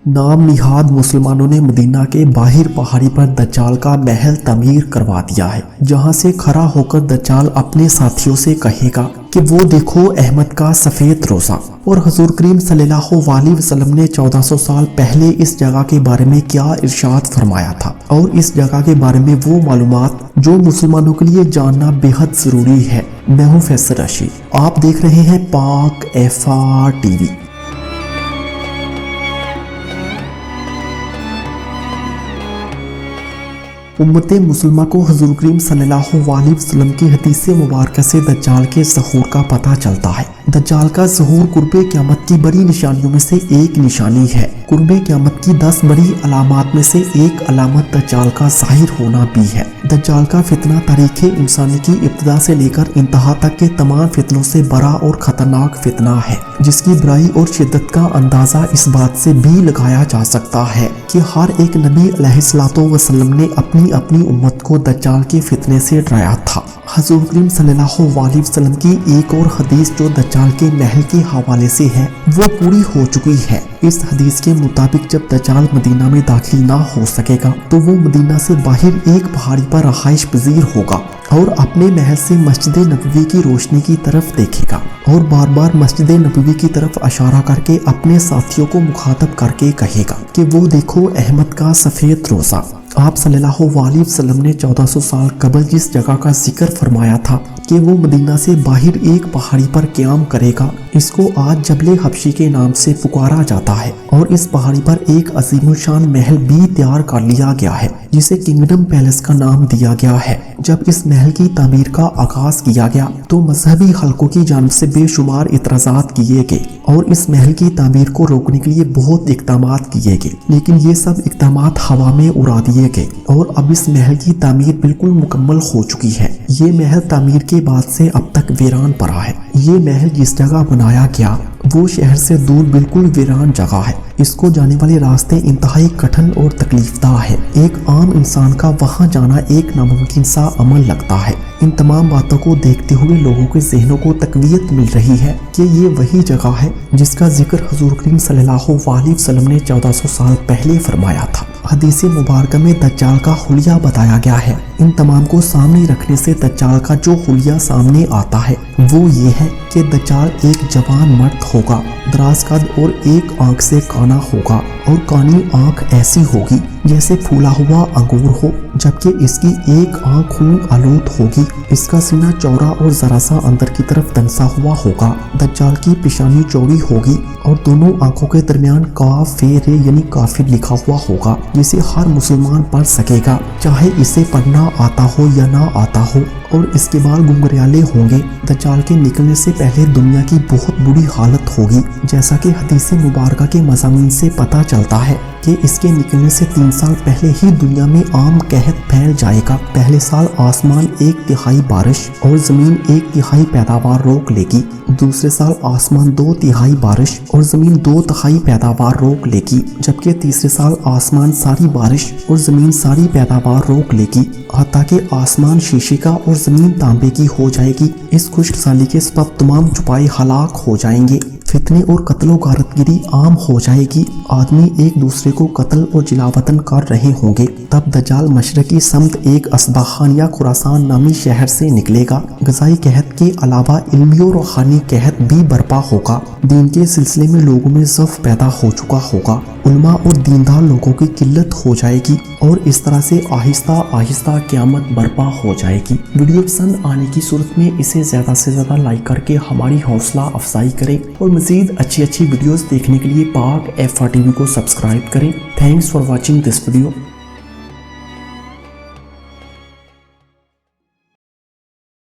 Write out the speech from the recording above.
नाम निहाद मुसलमानों ने मदीना के बाहर पहाड़ी पर दज्जाल का महल तमीर करवा दिया है, जहां से खड़ा होकर दज्जाल अपने साथियों से कहेगा कि वो देखो अहमद का सफेद रोजा। और हुजूर करीम सल्लल्लाहु अलैहि वसल्लम ने 1400 साल पहले इस जगह के बारे में क्या इरशाद फरमाया था और इस जगह के बारे में वो मालूमात जो मुसलमानों के लिए जानना बेहद जरूरी है। मैं हूँ फैसल रशीद, आप देख रहे हैं पाक FR TV। उम्मते मुसलमा को हुजूर करीम सल्लल्लाहु अलैहि वसल्लम की हदीस मुबारक से दज्जाल के ज़हूर का पता चलता है। दज्जाल का ज़हूर कुर्बे क़यामत की बड़ी निशानियों में से एक निशानी है। कुर्बे क़यामत की 10 बड़ी अलामात में से एक अलामत दज्जाल का ज़ाहिर होना भी है। दज्जाल का फितना तारीख़ इंसानी की इब्तिदा से लेकर इंतहा तक के तमाम फितनों से बड़ा और ख़तरनाक फितना है, जिसकी बुराई और शिद्दत का अंदाज़ा इस बात से भी लगाया जा सकता है कि हर एक नबी अलैहिस्सलातु वसल्लम ने अपनी उम्मत को दज्जाल के फितने से डराया था। हुजूर करीम सल्लल्लाहु अलैहि वसल्लम की एक और हदीस जो दज्जाल के महल के हवाले से है वो पूरी हो चुकी है। इस हदीस के मुताबिक जब दज्जाल मदीना में दाखिल ना हो सकेगा तो वो मदीना से बाहर एक पहाड़ी पर रहाइश पजीर होगा और अपने महल से मस्जिद नबवी की रोशनी की तरफ देखेगा और बार बार मस्जिद नबवी की तरफ इशारा करके अपने साथियों को मुखातब करके कहेगा कि वो देखो अहमद का सफेद रोजा। आप सल्लल्लाहु अलैहि वसल्लम ने 1400 साल कबल जिस जगह का जिक्र फरमाया था कि वो मदीना से बाहर एक पहाड़ी पर क़याम करेगा, इसको आज जबले हबशी के नाम से पुकारा जाता है और इस पहाड़ी पर एक अजीमुशान महल भी तैयार कर लिया गया है जिसे किंगडम पैलेस का नाम दिया गया है। जब इस महल की तामीर का आगाज किया गया तो मजहबी हलकों की जानिब से बेशुमार इतराज़ात किए गए और इस महल की तामीर को रोकने के लिए बहुत इक़दामात किए गए, लेकिन ये सब इक़दामात हवा में उड़ा दिए गए और अब इस महल की तामीर बिल्कुल मुकम्मल हो चुकी है। ये महल तामीर के बाद से अब तक वीरान पड़ा है। ये महल जिस जगह बनाया गया वो शहर से दूर बिल्कुल वीरान जगह है। इसको जाने वाले रास्ते इंतहाई कठिन और तकलीफदा है। एक आम इंसान का वहां जाना एक नामुमकिन सा अमल लगता है। इन तमाम बातों को देखते हुए लोगों के ज़हनों को तकवीयत मिल रही है कि ये वही जगह है जिसका जिक्र हुजूर करीम सल्लल्लाहु अलैहि वसल्लम ने 1400 साल पहले फरमाया था। हदीस मुबारक में दज्जाल का हुलिया बताया गया है। इन तमाम को सामने रखने से दज्जाल का जो हुलिया सामने आता है वो ये है कि दज्जाल एक जवान मर्द होगा, दराज कद और एक आंख से काना होगा और कानी आंख ऐसी होगी जैसे फूला हुआ अंगूर हो, जबकि इसकी एक आंख खून आलूद होगी। इसका सीना चौड़ा और जरा सा अंदर की तरफ दंसा हुआ होगा। दज्जाल की पेशानी चौड़ी होगी और दोनों आंखों के दरमियान काफिर यानी काफिर लिखा हुआ होगा, जिसे हर मुसलमान पढ़ सकेगा, चाहे इसे पढ़ना आता हो या ना आता हो। और इसके बाल गुंगरियाले होंगे। दज्जाल के निकलने से पहले दुनिया की बहुत बुरी हालत होगी, जैसा कि हदीस मुबारक के मज़ामीन से पता चलता है कि इसके निकलने से 3 साल पहले ही दुनिया में आम कहत फैल जाएगा। पहले साल आसमान 1/3 बारिश और जमीन 1/3 पैदावार रोक लेगी। दूसरे साल आसमान 2/3 बारिश और जमीन 2/3 पैदावार रोक लेगी, जबकि तीसरे साल आसमान सारी बारिश और जमीन सारी पैदावार रोक लेगी, हत्ता कि आसमान शीशे का और जमीन तांबे की हो जाएगी। इस खुशहाली के सबब तमाम छुपाए हलाक हो जाएंगे। फितने और कत्लो गारतगिरी आम हो जाएगी। आदमी एक दूसरे को कत्ल और जिलावतन कर रहे होंगे। तब दज्जाल मशरकी समत एक अस्बाहान या खुरासान नामी शहर से निकलेगा। गज़ाई कहत के अलावा इल्मी और रूहानी कहत भी बर्पा होगा। दीन के सिलसिले में लोगों में ज़फ़ पैदा हो चुका होगा। उलमा और दीनदार लोगों की किल्लत हो जाएगी और इस तरह से आहिस्ता आहिस्ता क़यामत बर्पा हो जाएगी। वीडियो पसंद आने की सूरत में इसे ज़्यादा से ज़्यादा लाइक करके हमारी हौसला अफजाई करें और मज़ीद अच्छी वीडियोस देखने के लिए पाक FR TV को सब्सक्राइब करें। Thanks for watching this video.